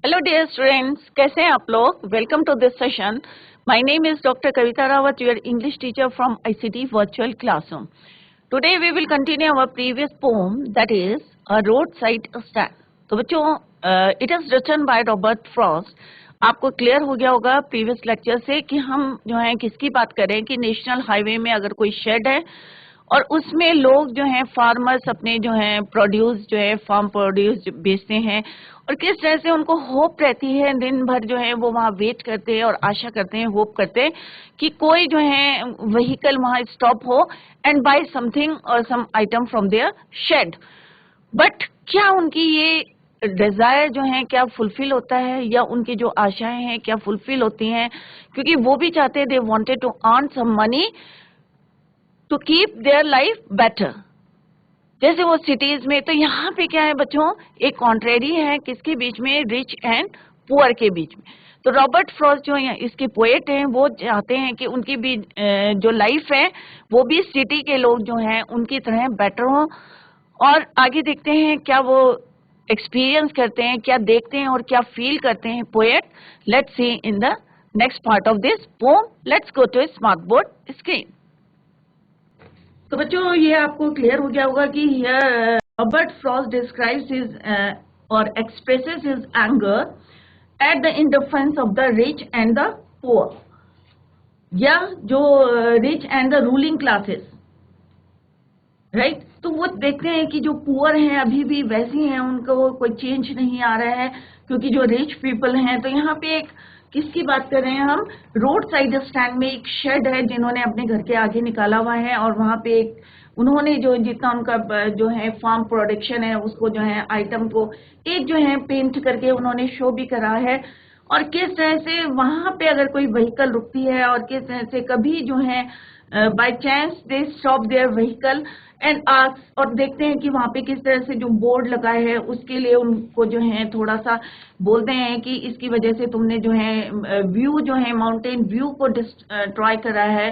Hello dear students, कैसे हैं आप लोग। Welcome to this session. My name is doctor Kavita Rawat, your English teacher from ICT virtual classroom. Today we will continue our previous poem that is a road side stand. तो बच्चों, it is written by Robert Frost. आपको clear हो गया होगा previous lecture से कि हम जो है किसकी बात करें कि नेशनल हाईवे में अगर कोई शेड है और उसमें लोग जो हैं फार्मर्स अपने जो हैं प्रोड्यूस जो है फार्म प्रोड्यूस बेचते हैं और किस तरह से उनको होप रहती है, दिन भर जो है वो वहाँ वेट करते हैं और आशा करते हैं, होप करते हैं कि कोई जो है व्हीकल वहाँ स्टॉप हो एंड बाय समथिंग और some item from their shed. But क्या उनकी ये डिजायर जो है क्या फुलफिल होता है या उनकी जो आशाएं हैं क्या फुलफिल होती हैं, क्योंकि वो भी चाहते हैं, they wanted to earn some money to keep their life better. जैसे वो सिटीज में, तो यहाँ पे क्या है बच्चों, एक कॉन्ट्रेरी है किसके बीच में, रिच एंड पुअर के बीच में। तो रॉबर्ट फ्रॉस्ट जो है इसके पोएट हैं, वो चाहते हैं कि उनकी भी जो लाइफ है वो भी सिटी के लोग जो हैं उनकी तरह बेटर हो। और आगे देखते हैं क्या वो एक्सपीरियंस करते हैं, क्या देखते हैं और क्या फील करते हैं poet. Let's see in the next part of this poem. Let's go to smart board screen. तो बच्चों, ये आपको क्लियर हो गया होगा कि रॉबर्ट फ्रॉस्ट डिस्क्राइब्स हिज और expresses his anger at the indifference of the rich and the poor, या जो rich and the ruling classes, right. तो वो देखते हैं कि जो पुअर हैं अभी भी वैसी हैं, उनको कोई चेंज नहीं आ रहा है, क्योंकि जो रिच पीपल हैं, तो यहाँ पे एक किसकी बात कर रहे हैं हम, रोड साइड स्टैंड में एक शेड है जिन्होंने अपने घर के आगे निकाला हुआ है और वहां पे एक उन्होंने जो जितना उनका जो है फार्म प्रोडक्शन है उसको जो है आइटम को एक जो है पेंट करके उन्होंने शो भी करा है। और किस तरह से वहां पे अगर कोई व्हीकल रुकती है और किस तरह से कभी जो है by chance they stop their vehicle and ask, और देखते हैं कि वहां पे किस तरह से जो बोर्ड लगा है उसके लिए उनको जो है थोड़ा सा बोलते हैं कि इसकी वजह से तुमने जो है व्यू जो है माउंटेन व्यू को डिस्ट्रॉय करा है।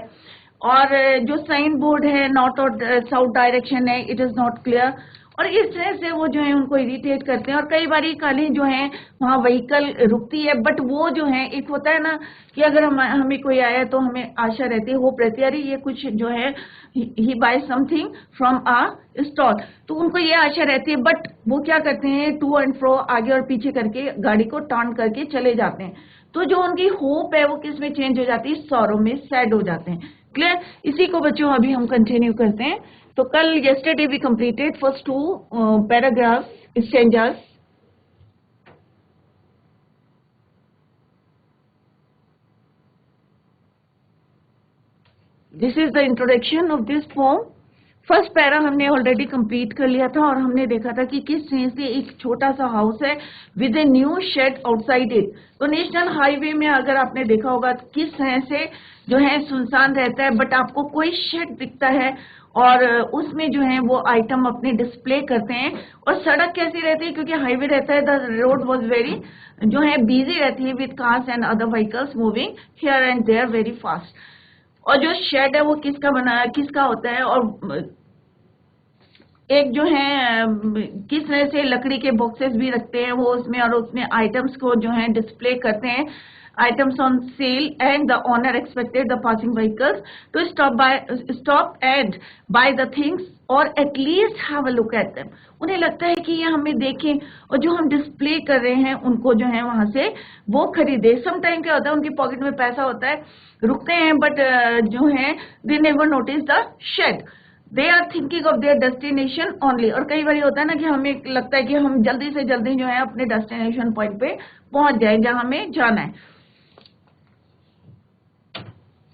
और जो साइन बोर्ड है नॉर्थ और साउथ डायरेक्शन है, इट इज नॉट क्लियर। और इस तरह से वो जो है उनको इरिटेट करते हैं और कई बारी खाली जो है वहाँ व्हीकल रुकती है, बट वो जो है एक होता है ना कि अगर हमें कोई आया तो हमें आशा रहती है, होप रहती है, अरे ये कुछ जो है ही buy something from a stall, तो उनको ये आशा रहती है। बट वो क्या करते हैं, टू एंड फ्रो आगे और पीछे करके गाड़ी को टर्न करके चले जाते हैं। तो जो उनकी होप है वो किस में चेंज हो जाती है, सॉरो में, सैड हो जाते हैं। क्लियर। इसी को बच्चों अभी हम कंटिन्यू करते हैं। तो कल yesterday we completed first two paragraphs, stanzas. This is the introduction of this poem. First para हमने ऑलरेडी कंप्लीट कर लिया था और हमने देखा था कि किस तरह से एक छोटा सा हाउस है with a new shed outside it. तो नेशनल हाईवे में अगर आपने देखा होगा तो किस तरह से जो है सुनसान रहता है, बट आपको कोई शेड दिखता है और उसमें जो है वो आइटम अपने डिस्प्ले करते हैं। और सड़क कैसी रहती है, क्योंकि हाईवे रहता है, द रोड वॉज वेरी जो है बिजी रहती है with cars and other vehicles moving here and there very fast. और जो शेड है वो किसका बना, किसका होता है, और एक जो है किस तरह से लकड़ी के बॉक्सेस भी रखते हैं वो उसमें, और उसमें आइटम्स को जो है डिस्प्ले करते हैं, items on sale and the owner expected the passing vehicles to stop and buy the things और at least have a look at them. उन्हें लगता है कि ये हमें देखें और जो हम डिस्प्ले कर रहे हैं उनको जो है वहां से वो खरीदे। समटाइम क्या होता है, उनकी पॉकेट में पैसा होता है, रुकते हैं, बट जो है they never notice the shed, they are thinking of their destination only. और कई बार होता है ना कि हमें लगता है कि हम जल्दी से जल्दी जो है अपने डेस्टिनेशन पॉइंट पे पहुंच जाए जहां हमें जाना है।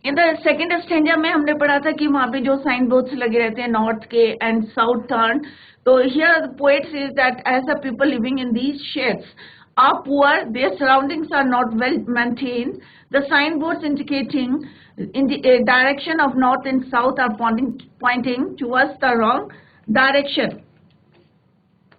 इन द सेकेंड स्टेंजा में हमने पढ़ा था कि वहां पे जो साइन बोर्ड्स लगे रहते हैं नॉर्थ के एंड साउथ टर्न। तो here poet says that as the people living in these sheds are poor, their surroundings are not well maintained, the signboards indicating in the direction of north and south are pointing towards the wrong direction.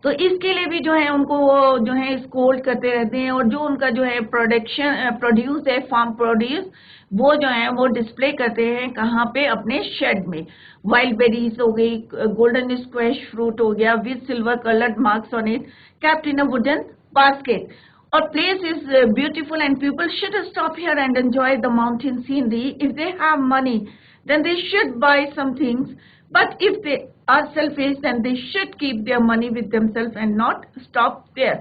तो इसके लिए भी जो है उनको वो जो है स्कोल्ड करते रहते हैं, और जो उनका जो है प्रोड्यूस है फार्म प्रोड्यूस वो जो है वो डिस्प्ले करते हैं कहाँ पे, अपने शेड में। वाइल्ड बेरीज हो गई, गोल्डन स्क्वैश फ्रूट हो गया with silver coloured marks on it, kept in a wooden basket. Our place is beautiful and people should stop here and enjoy the mountain scenery. If they have money, then they should buy some things. But if they are selfish, then they should keep their money with themselves and not stop there.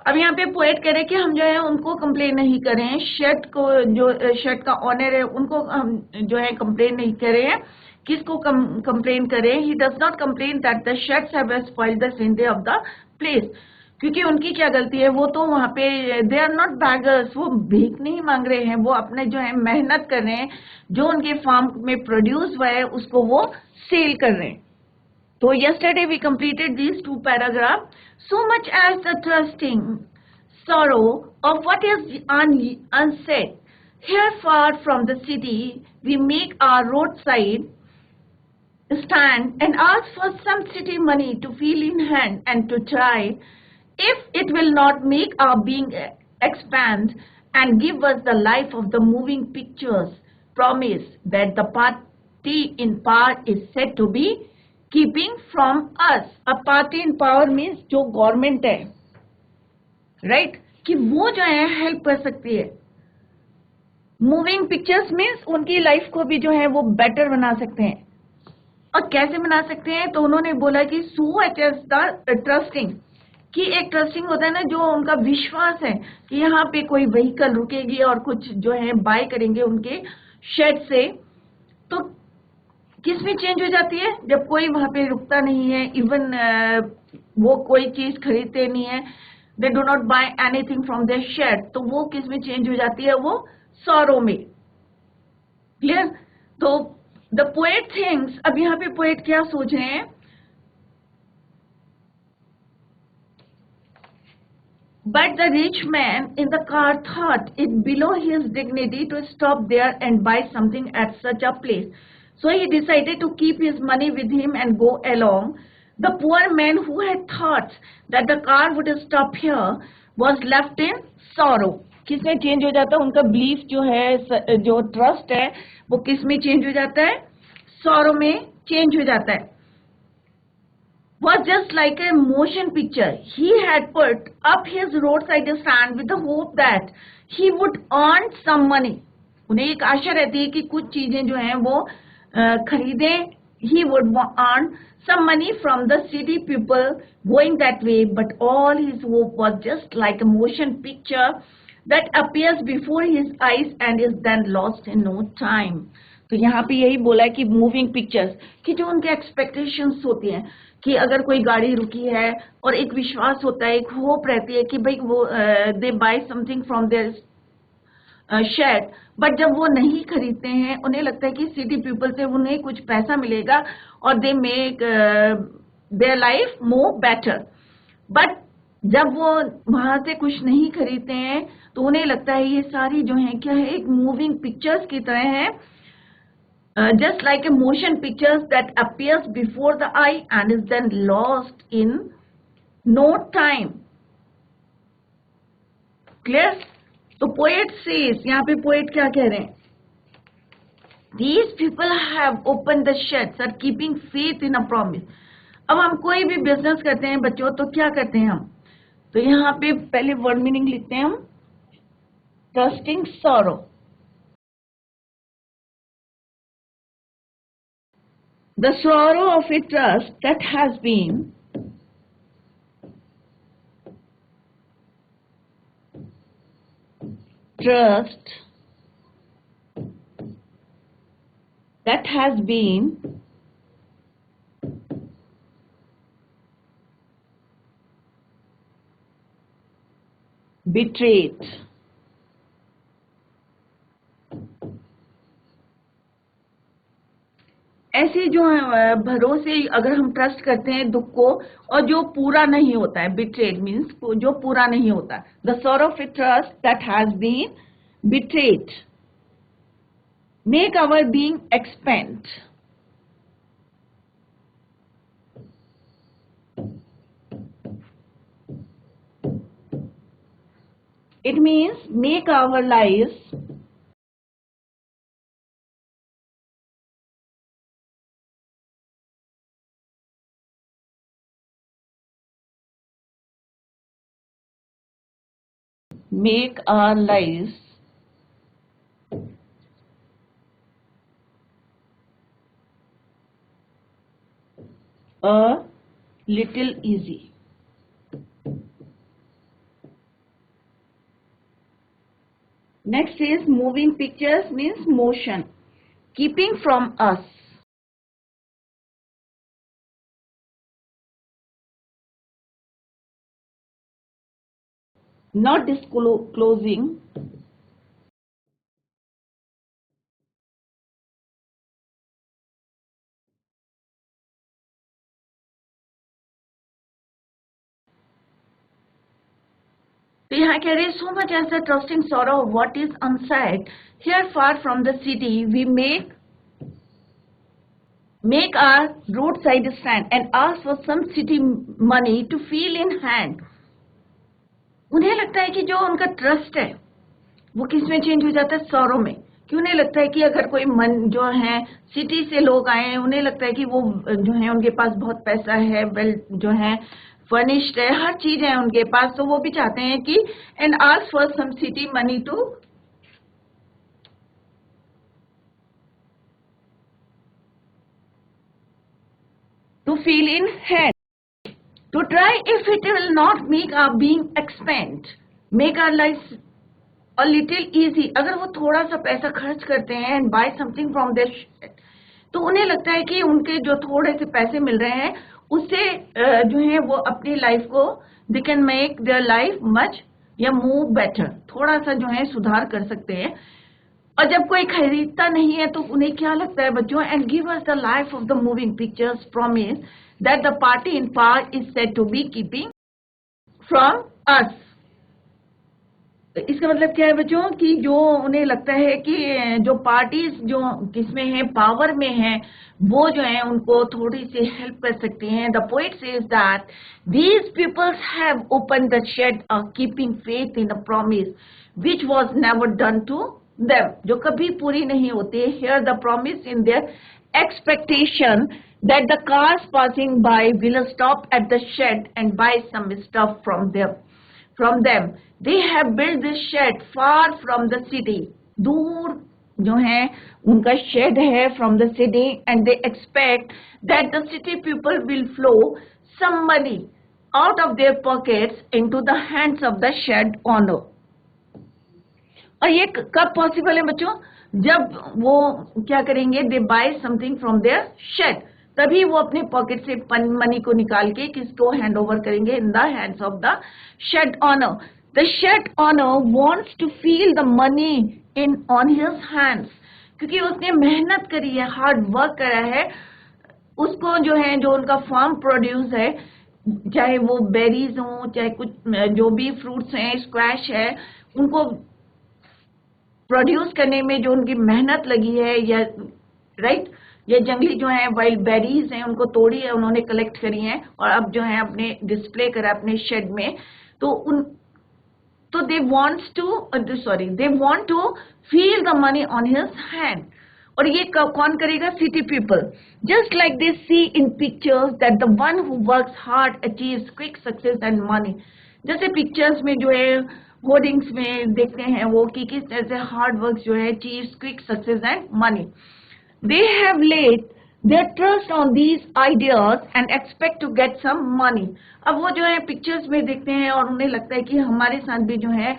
अब यहाँ पे poet कह रहे कि हम जो है उनको कंप्लेन नहीं करें, शर्ट को जो शर्ट का ऑनर है उनको हम जो है कंप्लेन नहीं करें. किसको कंप्लेन करें? He does not complain that the shirts have spoiled the scenery of the place. क्योंकि उनकी क्या गलती है? वो तो वहाँ पे दे आर नॉट बैगर्स, वो भीख नहीं मांग रहे हैं, वो अपने जो है मेहनत कर रहे हैं, जो उनके फार्म में प्रोड्यूस हुआ है उसको वो सेल कर रहे हैं. So yesterday we completed these two paragraphs. So much as the trusting sorrow of what is unsaid. Here far from the city, we make our roadside stand and ask for some city money to feel in hand and to try if it will not make our being expand and give us the life of the moving pictures. Promise that the party in power is said to be keeping from us. A party in power means जो government है, right? कि वो जो है help कर सकती है. Moving pictures means उनकी लाइफ को भी जो है वो बेटर बना सकते हैं. और कैसे बना सकते हैं? तो उन्होंने बोला कि so it is the trusting, कि एक ट्रस्टिंग होता है ना, जो उनका विश्वास है कि यहाँ पे कोई व्हीकल रुकेगी और कुछ जो है बाय करेंगे उनके शेड से. तो किस में चेंज हो जाती है? जब कोई वहां पे रुकता नहीं है, इवन वो कोई चीज खरीदते नहीं है, they do not buy anything from their shed, तो वो किस में चेंज हो जाती है? वो सॉरो में. क्लियर? तो द पोएट थिंक्स, अब यहाँ पे पोएट क्या सोच रहे हैं? But the rich man in the car thought it below his dignity to stop there and buy something at such a place. So he decided to keep his money with him and go along. The poor man who had thought that the car would stop here was left in sorrow. किस में change हो जाता है? उनका belief जो है, जो trust है, वो किस में चेंज हो जाता है? सॉरो में चेंज हो जाता है. Was just like a motion picture. He had put up his roadside stand with the hope that he would earn some money. उन्हें एक आशा रहती है कि कुछ चीजें जो हैं वो खरीदें. He would earn some money from the city people going that way, but all his hope was just like a motion picture that appears before his eyes and is then lost in no time. तो यहाँ पे यही बोला है कि moving pictures की जो उनके एक्सपेक्टेशंस होती हैं कि अगर कोई गाड़ी रुकी है और एक विश्वास होता है, एक होप रहती है कि भाई वो they buy something from their shed, but जब वो नहीं खरीदते हैं, उन्हें लगता है कि सिटी पीपल से उन्हें कुछ पैसा मिलेगा और they make their life more better. But जब वो वहां से कुछ नहीं खरीदते हैं तो उन्हें लगता है ये सारी जो है क्या है, एक मूविंग पिक्चर्स की तरह है. Just like a motion pictures that appears before the eye and is then lost in no time. Clear? So poet says, यहाँ पे poet क्या कह रहे हैं? These people have opened the sheds, are keeping faith in a promise. अब हम कोई भी बिजनेस करते हैं बच्चों, तो क्या करते हैं हम? तो यहाँ पे पहले वर्ड मीनिंग लिखते हैं हम, trusting sorrow. The sorrow of a trust that has been betrayed. ऐसे जो भरोसे, अगर हम ट्रस्ट करते हैं दुख को और जो पूरा नहीं होता है, बिट्रेड मीन्स जो पूरा नहीं होता. The sorrow of a trust that has been betrayed make our being expend. It means make our lives make our lives a little easy. Next is moving pictures means motion, keeping from us. Not disclosing. तो यहाँ कह रहे हैं so much as the trusting sorrow of what is unsaid. Here far from the city we make our roadside stand and ask for some city money to feel in hand. उन्हें लगता है कि जो उनका ट्रस्ट है वो किस में चेंज हो जाता है, सौरों में. कि उन्हें लगता है कि अगर कोई मन जो है सिटी से लोग आए हैं, उन्हें लगता है कि वो जो है उनके पास बहुत पैसा है, वेल जो है फर्निश्ड है, हर चीज है उनके पास, तो वो भी चाहते हैं कि and ask for some city money to feel in hand. To try if it will not make our being expand, make our life a little easy. अगर वो थोड़ा सा पैसा खर्च करते हैं and buy something from their तो उन्हें लगता है कि उनके जो थोड़े से पैसे मिल रहे हैं उससे जो है वो अपनी लाइफ को they can make their life much या move better, थोड़ा सा जो है सुधार कर सकते हैं. और जब कोई खरीदता नहीं है तो उन्हें क्या लगता है बच्चों, and give us the life of the moving pictures promise that the party in power is said to be keeping from us. इसका मतलब क्या है बच्चों कि जो उन्हें लगता है कि जो पार्टीज जो किसमें है, पावर में है, वो जो है उनको थोड़ी सी हेल्प कर सकती हैं. The poet says that these peoples have open the shed of keeping faith in a promise which was never done to them, जो कभी पूरी नहीं होती. Here the promise in their expectation that the cars passing by will stop at the shed and buy some stuff from them. They have built this shed far from the city. दूर जो है उनका shed है from the city and they expect that the city people will flow some money out of their pockets into the hands of the shed owner. और ये कब possible है बच्चों, जब वो क्या करेंगे, they buy something from their shed, तभी वो अपने पॉकेट से मनी को निकाल के किसको हैंड ओवर करेंगे, in the hands of the shed owner. The shed owner wants to feel the money in on his hands, क्योंकि उसने मेहनत करी है, हार्ड वर्क करा है, उसको जो है जो उनका फार्म प्रोड्यूस है, चाहे वो बेरीज हो, चाहे कुछ जो भी फ्रूट्स हैं, स्क्वैश है, उनको प्रोड्यूस करने में जो उनकी मेहनत लगी है, या राइट, ये जंगली जो है वाइल्ड बेरीज हैं उनको तोड़ी है उन्होंने, कलेक्ट करी हैं और अब जो है अपने डिस्प्ले करा अपने शेड में. तो they wants to feel the money on his hand. और ये कौन करेगा, city people. Just like they see in pictures that the one who works hard achieves quick success and money. जैसे पिक्चर्स में जो है होर्डिंग्स में देखते हैं वो कि किस तरह से हार्ड वर्क जो है achieves quick success and money. They have led their trust on these ideas and expect to get some money. अब वो जो है पिक्चर्स में देखते हैं और उन्हें लगता है कि हमारे साथ भी जो है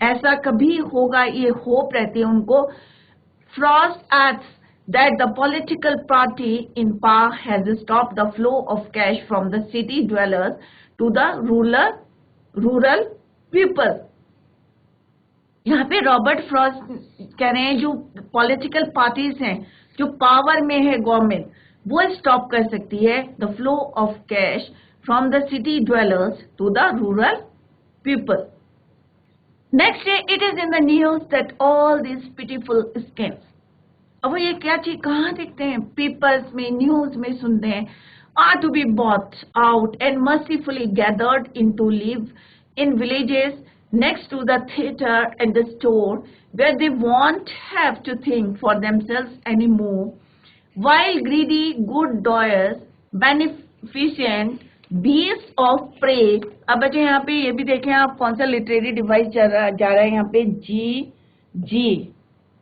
ऐसा कभी होगा, ये होप रहती है उनको. Frost adds that the political party in power has stopped the flow of cash from the city dwellers to the rural people. यहाँ पे रॉबर्ट फ्रॉस्ट कह रहे हैं जो पॉलिटिकल पार्टीज हैं, जो पावर में है गवर्नमेंट, वो स्टॉप कर सकती है the flow of cash from the city dwellers to the rural people. Next day, it is in the news that all these pitiful schemes. अब ये क्या चीज कहाँ देखते हैं, पेपर्स में, न्यूज में सुनते हैं, are to be bought out and mercifully gathered in to live in villages next to the theater and the store where they won't have to think for themselves anymore, while greedy good doers, beneficent beast of prey. अब बच्चे यहाँ पे ये भी देखें आप, कौन सा लिटरेरी डिवाइस जा रहा है यहाँ पे, जी, जी,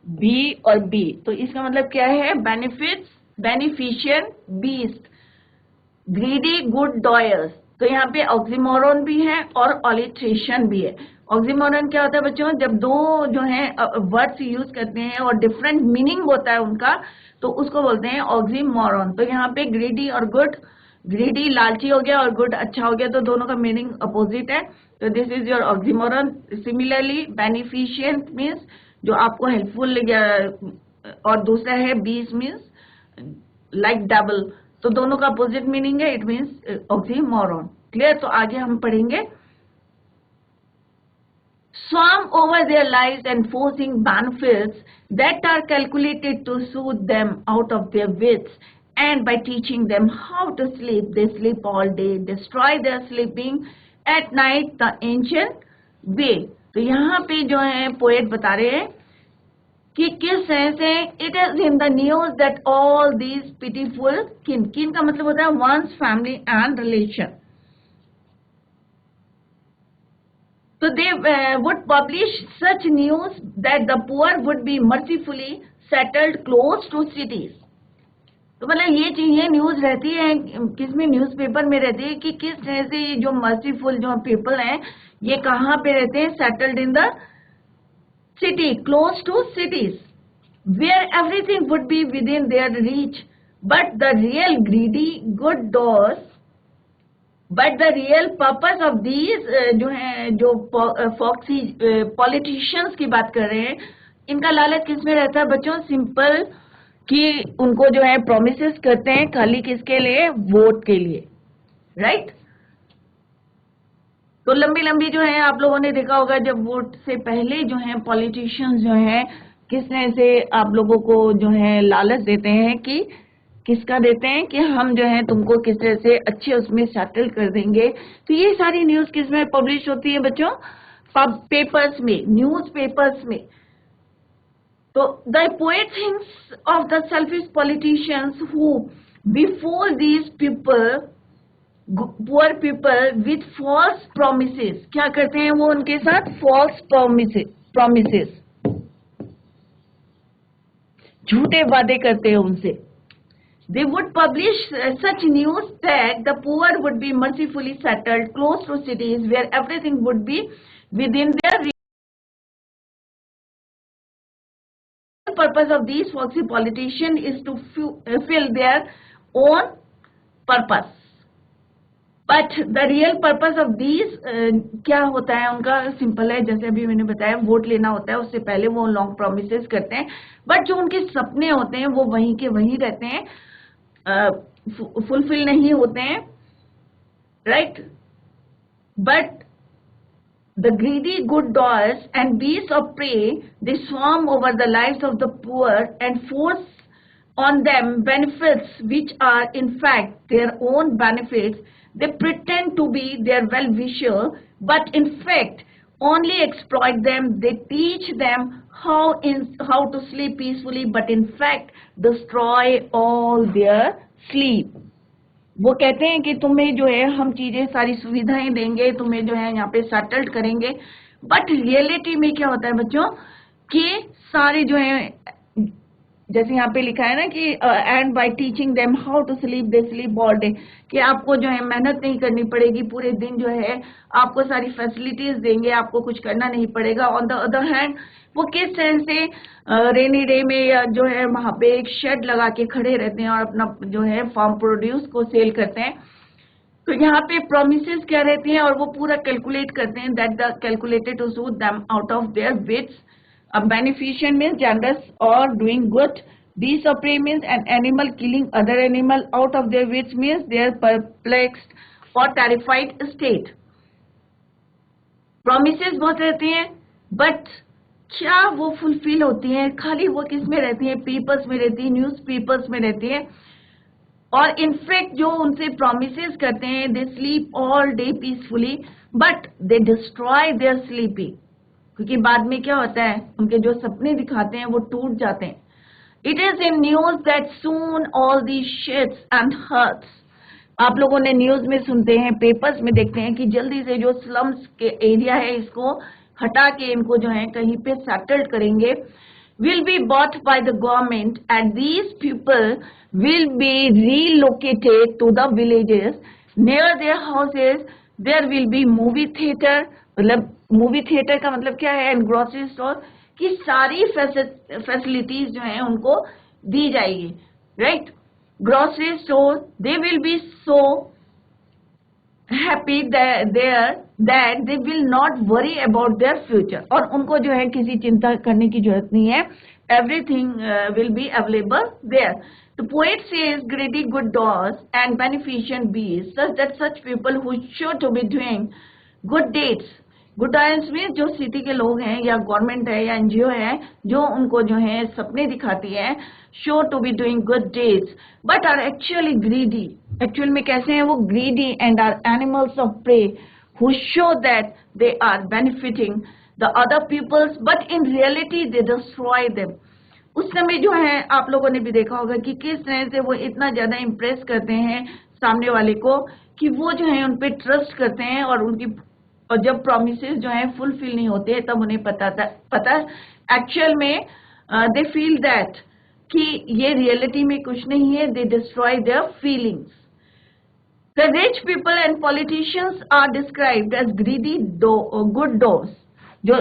बी और बी। तो इसका मतलब क्या है, बेनिफिट्स, बेनिफिशियन, बीस्ट, ग्रीडी, गुड, डॉयर्स। तो यहाँ पे ऑक्सीमोरन भी है और ऑलिट्रेशन भी है। ऑक्सीमोरन क्या होता है बच्चों, जब दो जो है वर्ड्स यूज करते हैं और डिफरेंट मीनिंग होता है उनका, तो उसको बोलते हैं ऑक्सीमोरन। तो यहाँ पे ग्रीडी और गुड, ग्रीडी लालची हो गया और गुड अच्छा हो गया, तो दोनों का मीनिंग अपोजिट है। तो this is your oxymoron. Similarly beneficent means जो आपको हेल्पफुल, और दूसरा है बीस मीन्स लाइक डबल। तो दोनों का अपोजिट मीनिंग है, इट मीन्स ऑक्सीमोरन। क्लियर? तो आगे हम पढ़ेंगे। Swarm over their lives enforcing benefits that are calculated to soothe them out of their wits, and by teaching them how to sleep, they sleep all day, destroy their sleeping at night the ancient way। तो यहाँ पे जो है poet बता रहे हैं कि किस तरह से it is in the news that all these pitiful kin, kin का मतलब होता है वंस, family and relation. So they would publish such news that the poor would be mercifully settled close to cities। तो मतलब ये चीजें न्यूज रहती है किसमें, न्यूज़पेपर में रहती है कि किस तरह से ये जो मर्सीफुल जो पीपल हैं ये कहाँ पे रहते हैं, settled in the city, close to cities, where everything would be within their reach, but the real greedy good doers, but the real purpose of these जो है, जो फॉक्सी पॉलिटिशियंस की बात कर रहे हैं, इनका लालच किस में रहता है बच्चों, सिंपल, कि उनको जो है प्रोमिसेस करते हैं, खाली किसके लिए, वोट के लिए, राइट। तो लंबी लंबी जो है आप लोगों ने देखा होगा, जब वोट से पहले जो है पॉलिटिशियंस जो है किस तरह से आप लोगों को जो है लालच देते हैं, कि किसका देते हैं, कि हम जो है तुमको किस तरह से अच्छे उसमें सेटल कर देंगे। तो ये सारी न्यूज किस में पब्लिश होती है बच्चों, पेपर्स में, न्यूज पेपर्स में। तो the poet thinks of the selfish politicians who before these people, poor people with false promises, क्या करते हैं वो उनके साथ, फॉल्स प्रोमिसेस, झूठे वादे करते हैं उनसे। They would publish such news that the poor would be mercifully settled close to cities, where everything would be within their reach. The purpose of these foxy politicians is to fill their own purpose. But the real purpose of these क्या होता है उनका, simple है, जैसे अभी मैंने बताया, vote लेना होता है, उससे पहले वो लॉन्ग प्रोमिसेस करते हैं, बट जो उनके सपने होते हैं वो वहीं के वहीं रहते हैं, फुलफिल नहीं होते हैं, right. But the greedy good doers and beast of prey, they swarm over the lives of the poor and force on them benefits which are in fact their own benefits. They pretend to be their well-wisher, but in fact only exploit them. They teach them how to sleep peacefully, but in fact destroy all their sleep. वो कहते हैं कि तुम्हें जो है हम चीजें सारी सुविधाएं देंगे, तुम्हें जो है यहाँ पे सेटल्ड करेंगे, बट रियलिटी में क्या होता है बच्चों, कि सारे जो है, जैसे यहाँ पे लिखा है ना कि and by teaching them how to sleep, they sleep all day, कि आपको जो है मेहनत नहीं करनी पड़ेगी, पूरे दिन जो है आपको सारी फैसिलिटीज देंगे, आपको कुछ करना नहीं पड़ेगा। ऑन द अदर हैंड वो किस तरह से रेनी डे में या जो है वहां पे एक शेड लगा के खड़े रहते हैं और अपना जो है फार्म प्रोड्यूस को सेल करते हैं। तो यहाँ पे प्रोमिसेस क्या रहती हैं, और वो पूरा कैलकुलेट करते हैं, that the calculated to suit them out of their wits. A beneficent means generous or doing good. Beast of prey means an animal killing other animal out of their wits, means they are perplexed or terrified state. Promises बहुत रहती हैं, but क्या वो fulfil होती हैं, खाली वो किस में रहती हैं, पेपर्स में रहती है, न्यूज पेपर्स में रहती है। और इनफैक्ट जो उनसे प्रोमिसेस करते हैं, दे sleep all day peacefully, but they destroy there sleeping, क्योंकि बाद में क्या होता है, उनके जो सपने दिखाते हैं वो टूट जाते हैं। It is in news that soon all these shits and hurts आप लोगों ने न्यूज में सुनते हैं, पेपर्स में देखते हैं कि जल्दी से जो स्लम्स के एरिया है इसको हटा के इनको जो है कहीं पे सेटल्ड करेंगे, will be bought by the government and these people will be relocated to the villages near their houses. There will be movie theater, मतलब मूवी थिएटर का मतलब क्या है, एंड ग्रोसरी स्टोर की सारी फैसिलिटीज जो हैं उनको दी जाएगी, right. Grocery store, they will be so happy there that they will not worry about their future, और उनको जो है किसी चिंता करने की जरूरत नहीं है, everything will be available there. The poet says greedy good doers and beneficent bees such that such people who sure to be doing good deeds. Good doers में जो सिटी के लोग हैं या गवर्नमेंट है या एनजीओ है जो उनको जो है सपने दिखाती है, show to be doing good deeds but are actually greedy. Actual में कैसे हैं वो? Greedy and are animals of prey who show that they are benefiting the other peoples but in reality they destroy them. उस समय जो है आप लोगों ने भी देखा होगा कि किस तरह से वो इतना ज्यादा इम्प्रेस करते हैं सामने वाले को कि वो जो है उन पे ट्रस्ट करते हैं, और जब प्रोमिसेस जो है फुलफिल नहीं होते हैं तब उन्हें पता एक्चुअल में दे फील दैट कि ये रियलिटी में कुछ नहीं है. They destroy their feelings. The rich people and politicians are described as greedy good doers. जो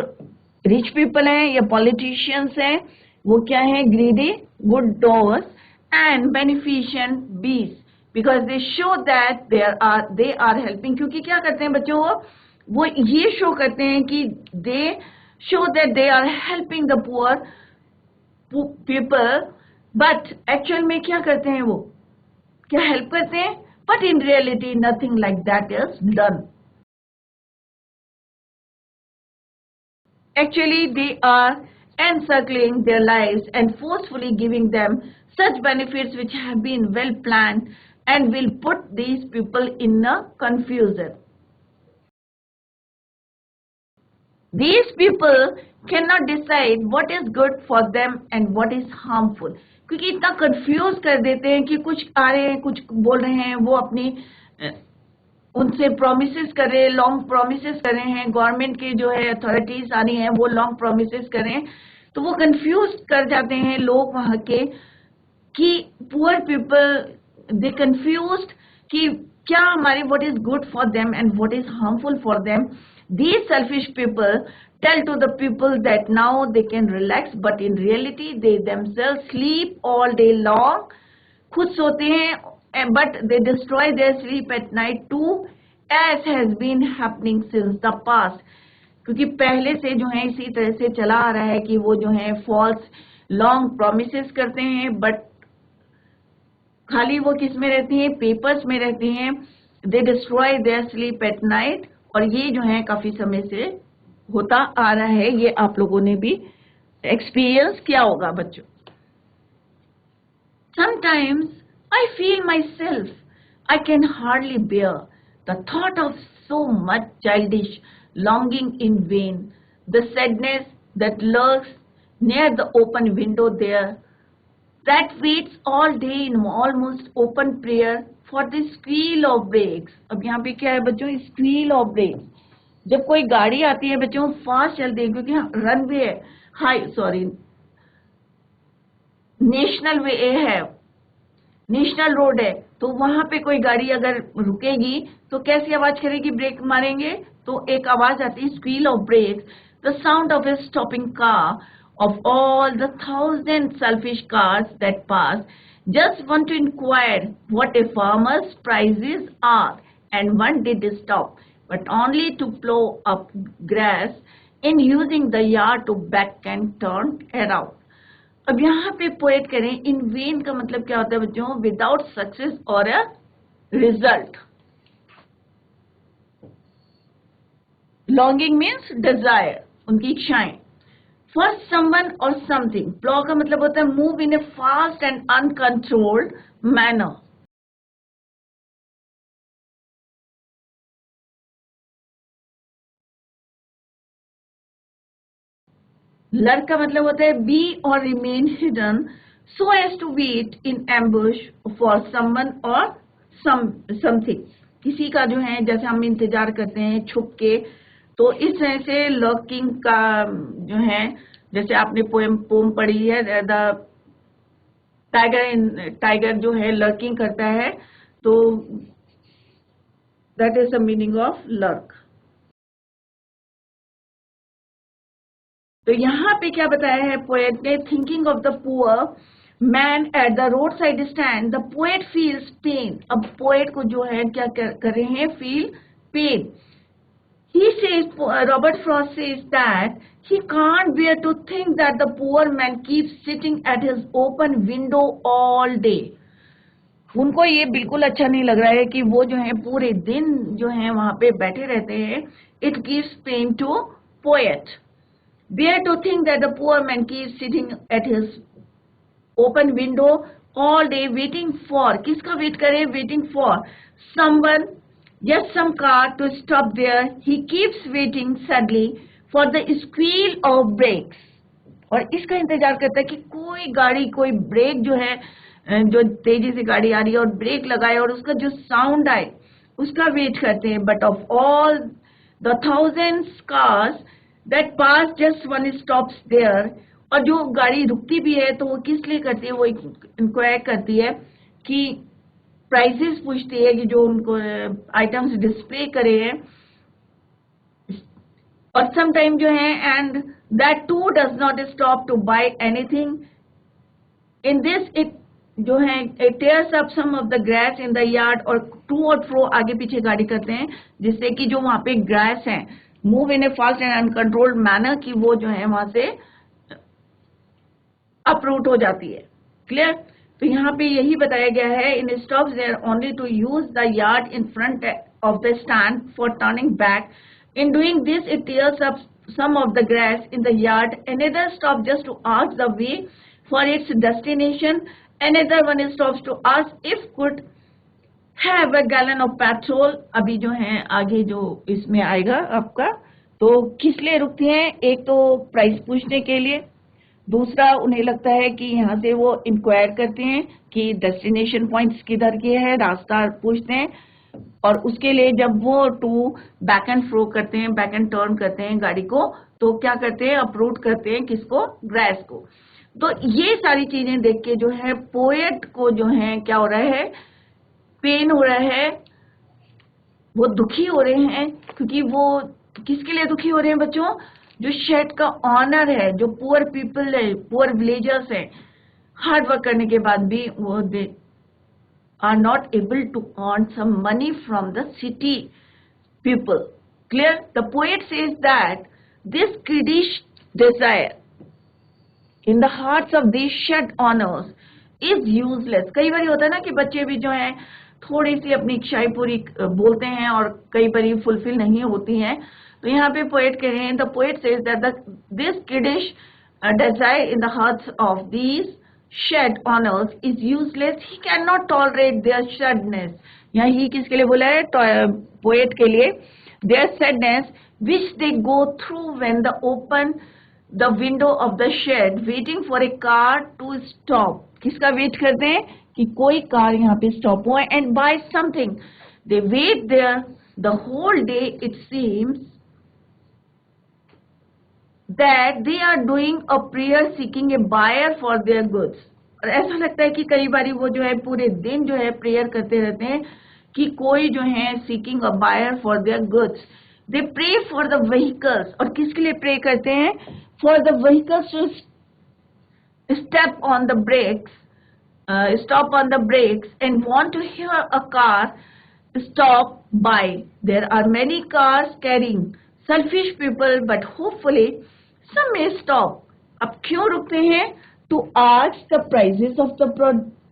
रिच पीपल हैं या पॉलिटिशियंस हैं वो क्या है? Greedy good doers and beneficent beasts because they show that they are helping. क्योंकि क्या करते हैं बच्चों, वो ये शो करते हैं कि they show that they are helping the poor people, but actual में क्या करते हैं, वो क्या हेल्प करते हैं, but in reality nothing like that is done. Actually, they are encircling their lives and forcefully giving them such benefits which have been well planned and will put these people in a confusion. These people cannot decide what is good for them and what is harmful. क्योंकि इतना confuse कर देते हैं कि कुछ आ रहे हैं कुछ बोल रहे हैं, वो अपनी उनसे प्रोमिसेस कर रहे हैं, लॉन्ग प्रोमिसेस कर रहे हैं, गवर्नमेंट के जो है अथॉरिटीज आनी है वो लॉन्ग प्रोमिसेस कर रहे हैं, तो वो कंफ्यूज कर जाते हैं लोग वहां के कि पुअर पीपल दे कंफ्यूज्ड कि क्या हमारे what is good for them and what is harmful for them. These selfish people tell to the people that now they can relax, but in reality they themselves sleep all day long. खुद सोते हैं but they destroy their sleep at night too, as has been happening since the past. क्योंकि पहले से जो है इसी तरह से चला आ रहा है कि वो जो है फॉल्स लॉन्ग प्रोमिसेस करते हैं, बट खाली वो किस में रहती हैं? पेपर्स में रहती हैं. दे destroy there sleep at night, और ये जो है काफी समय से होता आ रहा है. ये आप लोगों ने भी एक्सपीरियंस किया होगा बच्चों. Sometimes I feel myself I can hardly bear the thought of so much childish longing in vain, the sadness that lurks near the open window there, that waits all day in almost open prayer for the squeal of brakes. अब यहाँ पे क्या है बच्चों? Squeal of brakes. जब कोई गाड़ी आती है बच्चों फास्ट चलती है, क्योंकि रनवे है, नेशनल वे है, नेशनल रोड है, तो वहां पे कोई गाड़ी अगर रुकेगी तो कैसी आवाज करेगी? ब्रेक मारेंगे तो एक आवाज आती है, squeal of brakes, the sound of a stopping car of all the thousand selfish cars that pass, just want to inquire what a farmer's prices are, and one did stop, but only to plow up grass in using the yard to back and turn around. अब यहाँ पे poet करें, इन when का मतलब क्या होता है बच्चों? विदाउट सक्सेस और a result. Longing means desire, उनकी इच्छाएं. For someone or something. Plow का मतलब होता है move in a fast and uncontrolled manner. Lurk का मतलब होता है be or remain hidden so as to wait in ambush for someone or something, किसी का जो है जैसे हम इंतजार करते हैं छुप के, तो इस तरह से लर्किंग का जो है, जैसे आपने पोम पढ़ी है द टाइगर जो है लर्किंग करता है, तो that is the meaning of lurk. तो यहाँ पे क्या बताया है पोएट ने, thinking of the poor man at the road side stand the poet feels pen. अब पोएट को जो है क्या कर रहे हैं, feel pain. He says, Robert Frost says that he can't bear to think that the poor man keeps sitting at his open window all day. उनको ये बिल्कुल अच्छा नहीं लग रहा है कि वो जो है पूरे दिन जो है वहां पे बैठे रहते हैं। It gives pain to poet. Bear to think that the poor man keeps sitting at his open window all day waiting for, किसका वेट करे, waiting for someone, yes, some car to stop there. He keeps waiting sadly for the squeal of brakes. और इसका इंतजार करता है कि कोई गाड़ी, कोई ब्रेक जो है, जो तेजी से गाड़ी आ रही है और ब्रेक लगाए और उसका जो साउंड आए, उसका वेट करते हैं। But of all the thousands cars that pass just one stops there. और जो गाड़ी रुकती भी है तो वो किस लिए करती है, वो इंक्वायर करती है कि प्राइसेस पूछती है कि जो उनको आइटम्स डिस्प्ले करे हैं, और सम टाइम जो है and that too does not stop to buy anything. In this it जो है it tears up some of the grass in the yard, और टू और फ्रो आगे पीछे गाड़ी करते हैं जिससे कि जो वहां पे ग्रास है move in A fast and uncontrolled manner, कि वो जो है वहां से अपरूट हो जाती है। क्लियर? तो यहाँ पे यही बताया गया है, in stops there only to use the yard in front of the stand for turning back. In doing this it tears up some of the grass in the yard. Another stop just to ask the way for its destination. Another one stops to ask if could have a gallon of petrol. अभी जो है आगे जो इसमें आएगा आपका, तो किस लिए रुकते हैं, एक तो प्राइस पूछने के लिए, दूसरा उन्हें लगता है कि यहाँ से वो इंक्वायर करते हैं कि डेस्टिनेशन पॉइंट्स किधर के हैं, रास्ता पूछते हैं, और उसके लिए जब वो टू बैक एंड फ्रो करते हैं, बैक एंड टर्न करते हैं गाड़ी को, तो क्या करते हैं, अपरूट करते हैं किसको, ग्रास को। तो ये सारी चीजें देख के जो है पोएट को जो है क्या हो रहा है, पेन हो रहा है, वो दुखी हो रहे हैं। क्योंकि वो किसके लिए दुखी हो रहे हैं बच्चों, जो शेड का ऑनर है, जो पुअर पीपल है, पुअर विलेजर्स है, हार्ड वर्क करने के बाद भी वो दे are not able to earn some money from the city people. Clear? The poet says that this kiddish desire in the hearts of these shed owners is useless. कई बार होता है ना कि बच्चे भी जो है थोड़ी सी अपनी इच्छाएं पूरी बोलते हैं और कई बार फुलफिल नहीं होती हैं। तो यहाँ पे पोएट कह रहे हैं, the poet says that this kiddish desire in the hearts of these shed owners is useless. He cannot tolerate their sadness. यहाँ ही किसके लिए बोला है, पोएट के लिए, their sadness which they go through when they open the window of the shed waiting for a car to stop. किसका wait करते हैं कि कोई कार यहाँ पे स्टॉप हो, and buy something. They wait there the whole day. It seems that they are doing a prayer seeking a buyer for their goods. और ऐसा लगता है कि कई बारी वो जो है पूरे दिन जो है प्रेयर करते रहते हैं कि कोई जो है seeking a buyer for their goods. They pray for the vehicles. और किसके लिए प्रे करते हैं, for the vehicles to step on the brakes, stop on the brakes, and want to hear a car stop by. There are many cars carrying selfish people, but hopefully some may stop. अब क्यों रुकते हैं, to ask the prices of the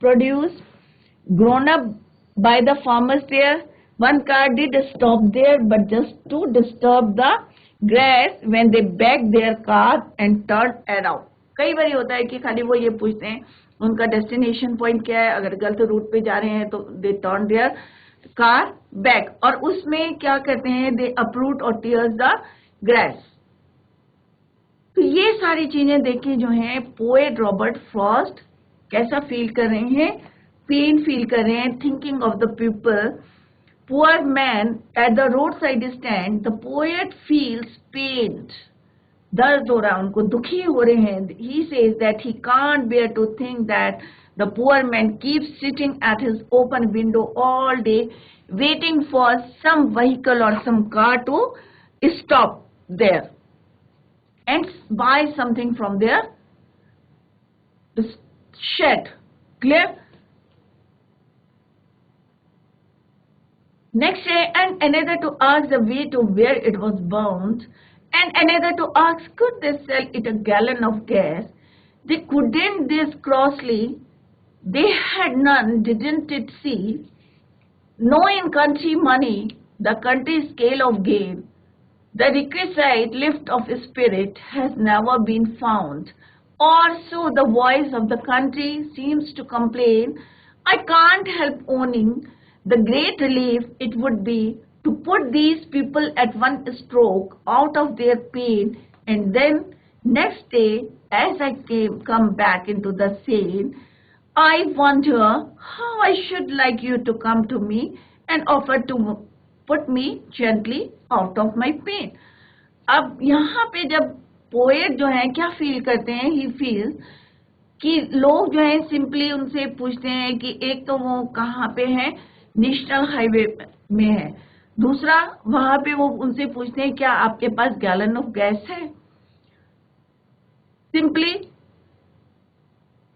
produce grown up by the farmers there. One car did stop there, but just to disturb the grass when they backed their car and turned around. कई बार होता है कि खाली वो ये पूछते हैं उनका डेस्टिनेशन पॉइंट क्या है, अगर गलत रूट पे जा रहे हैं तो they turn their car back, और उसमें क्या करते हैं, दे अपरूट और टीयर्स द ग्रास। तो ये सारी चीजें देखें जो हैं पोएट रॉबर्ट फ्रॉस्ट कैसा फील कर रहे हैं, पेन फील कर रहे हैं, thinking of the people. Poor man at the roadside stand, the poet feels pained. दर्द हो रहा है उनको, दुखी हो रहे हैं. He says that he can't bear to think that the poor man keeps sitting at his open window all day waiting for some vehicle or some car to stop there and buy something from their shed. Clear? Next day, and another to ask the way to where it was bound, and another to ask, could they sell it a gallon of gas? They couldn't this crossly, they had none, didn't it see? No in country money, the country scale of gain, the requisite lift of spirit has never been found. Or so the voice of the country seems to complain. I can't help owning the great relief it would be to put these people at one stroke out of their pain, and then next day as I come back into the scene, I wonder how I should like you to come to me and offer to put me gently out of my pain. अब यहाँ पे जब poet जो है क्या feel करते हैं, ही feel कि लोग जो है सिंपली उनसे पूछते हैं कि एक तो वो कहाँ पे है, नेशनल हाईवे में है, दूसरा वहां पे वो उनसे पूछते हैं क्या आपके पास गैलन ऑफ गैस है. सिंपली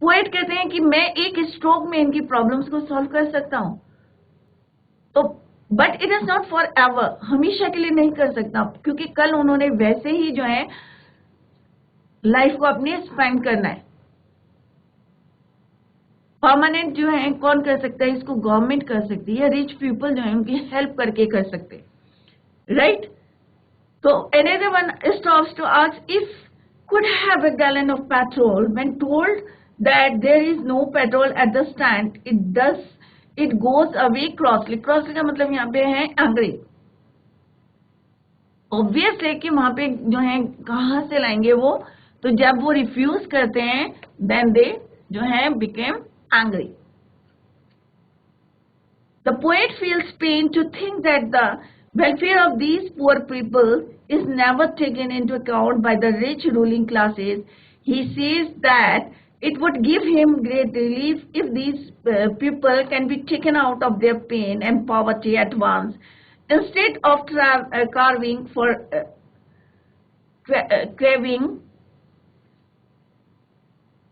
पोएट कहते हैं कि मैं एक स्ट्रोक में इनकी प्रॉब्लम्स को सॉल्व कर सकता हूं. तो but it is not for ever, हमेशा के लिए नहीं कर सकता, क्योंकि कल उन्होंने वैसे ही जो है लाइफ को अपनी स्पेंड करना है. परमानेंट जो है कौन कर सकता है, इसको गवर्नमेंट कर सकती है, रिच पीपल जो है उनकी हेल्प करके कर सकते हैं, राइट. तो another one stops to ask if could have a gallon of petrol. When told that there is no petrol at the stand, it goes away crossly. Crossly का मतलब यहाँ पे है angry. Obviously कि वहां पे जो है कहाँ से लाएंगे वो, तो जब वो रिफ्यूज करते हैं then they जो है became angry. The poet feels pain to think that the welfare of these poor people is never taken into account by the rich ruling classes. He says that it would give him great relief if these people can be taken out of their pain and poverty at once, instead of carving for craving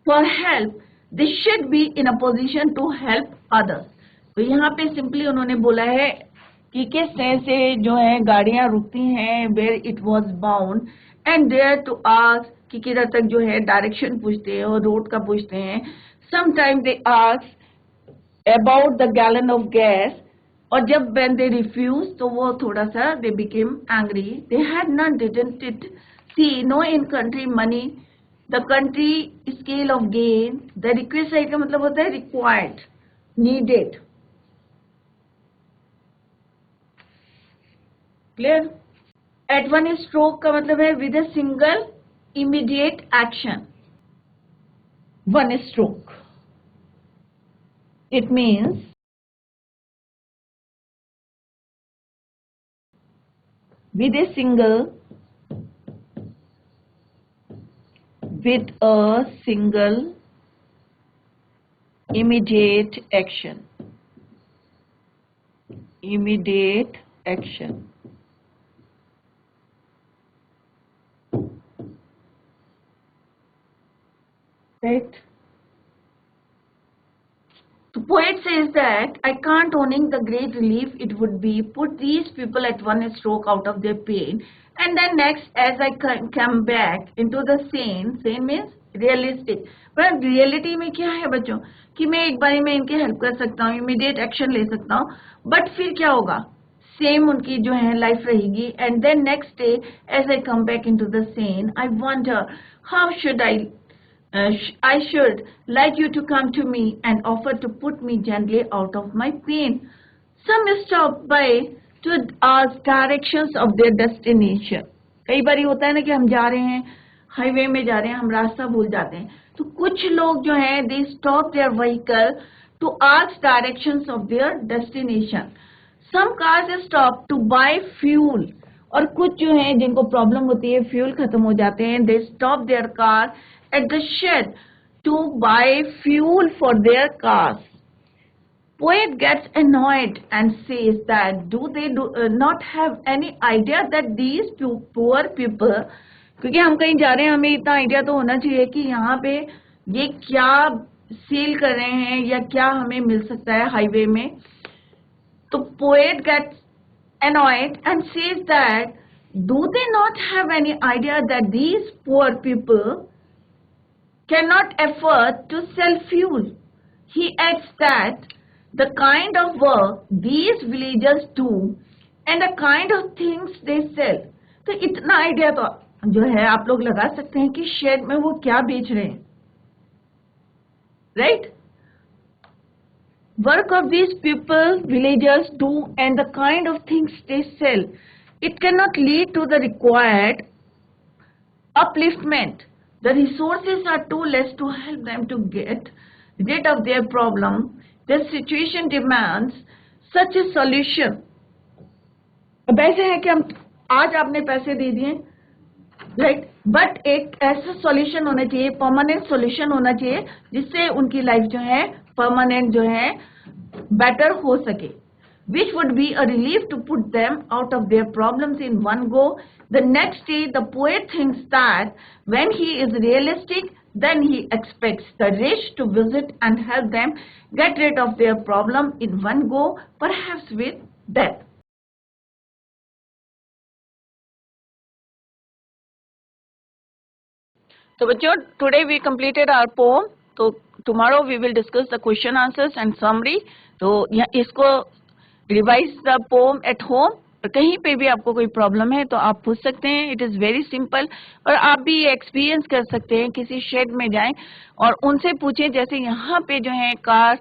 for help. They should be in a position to help others. तो यहाँ पे simply उन्होंने बोला है कि किस तरह से जो है गाड़ियां रुकती हैं where it was bound and there to ask कि किधर तक जो है डायरेक्शन पूछते हैं और रोड का पूछते हैं. Sometimes they ask about the gallon of gas, और जब when they refuse तो वो थोड़ा सा they became angry. They had none, didn't it see? No in country money, the country scale of gain, the requisite का मतलब होता है required, needed. Clear? At one stroke का मतलब है with a single immediate action. One stroke. It means with a single immediate action. Immediate action. Right? The poet says that I can't owning the great relief it would be put these people at one stroke out of their pain, and then next as I come back into the sane means realistic. पर reality में क्या है बच्चों कि मैं एक बारी में इनकी हेल्प कर सकता हूँ, इमीडिएट एक्शन ले सकता हूँ, बट फिर क्या होगा, सेम उनकी जो है लाइफ रहेगी. And then next day as I come back into the scene I wonder how should I should like you to come to me and offer to put me gently out of my pain. Some stop by to ask directions of their destination. कई बारी होता है ना कि हम जा रहे हैं, हाईवे में जा रहे हैं, हम रास्ता भूल जाते हैं, तो कुछ लोग जो हैं they stop their vehicle to ask directions of their destination. Some cars stop to buy fuel. और कुछ जो है जिनको प्रॉब्लम होती है, फ्यूल खत्म हो जाते हैं, they stop their car at the shed to buy fuel for their cars. Poet gets annoyed and says that do they not have any idea that these poor people, क्योंकि हम कहीं जा रहे हैं, हमें इतना आइडिया तो होना चाहिए कि यहाँ पे ये क्या सेल कर रहे हैं या क्या हमें मिल सकता है हाईवे में. तो poet gets annoyed and says that do they not have any idea that these poor people cannot afford to sell fuel. He adds that the kind of work these villagers do and the kind of things they sell. तो इतना idea तो जो है आप लोग लगा सकते हैं कि शेड में वो क्या बेच रहे हैं, right? Work of these people, villagers do and the kind of things they sell, it cannot lead to the required upliftment. The resources are too less to help them to get rid of their problem. Their situation demands such a solution. अब ऐसे है कि हम आज आपने पैसे दे दिए, right, but एक ऐसा सॉल्यूशन होना चाहिए, परमानेंट सॉल्यूशन होना चाहिए जिससे उनकी लाइफ जो है परमानेंट जो है बेटर हो सके, which would be a relief to put them out of their problems in one go. The next day, the poet thinks that when he is realistic, then he expects the rich to visit and help them get rid of their problem in one go, perhaps with death. So bachcho, today we completed our poem. So tomorrow we will discuss the question answers and summary. तो इसको revise the pome at home. और कहीं पे भी आपको कोई problem है तो आप पूछ सकते हैं. It is very simple. और आप भी ये एक्सपीरियंस कर सकते हैं, किसी शेड में जाएं और उनसे पूछें. जैसे यहाँ पे जो है कार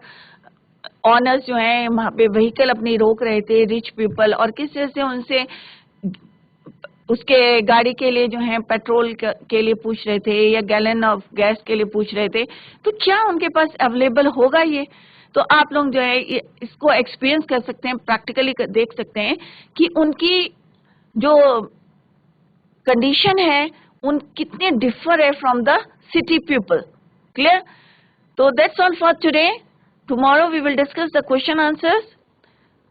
ऑनर्स जो हैं वहाँ पे व्हीकल अपनी रोक रहे थे, रिच पीपल, और किस तरह से उनसे उसके गाड़ी के लिए जो है पेट्रोल के लिए पूछ रहे थे या गैलन ऑफ गैस के लिए पूछ रहे थे. तो क्या उनके पास अवेलेबल होगा ये? तो आप लोग जो है इसको एक्सपीरियंस कर सकते हैं, प्रैक्टिकली देख सकते हैं कि उनकी जो कंडीशन है उन कितने डिफर है from the city people. Clear? तो that's all for today. Tomorrow we will discuss the question answers.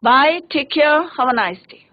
Bye, take care, have a nice day.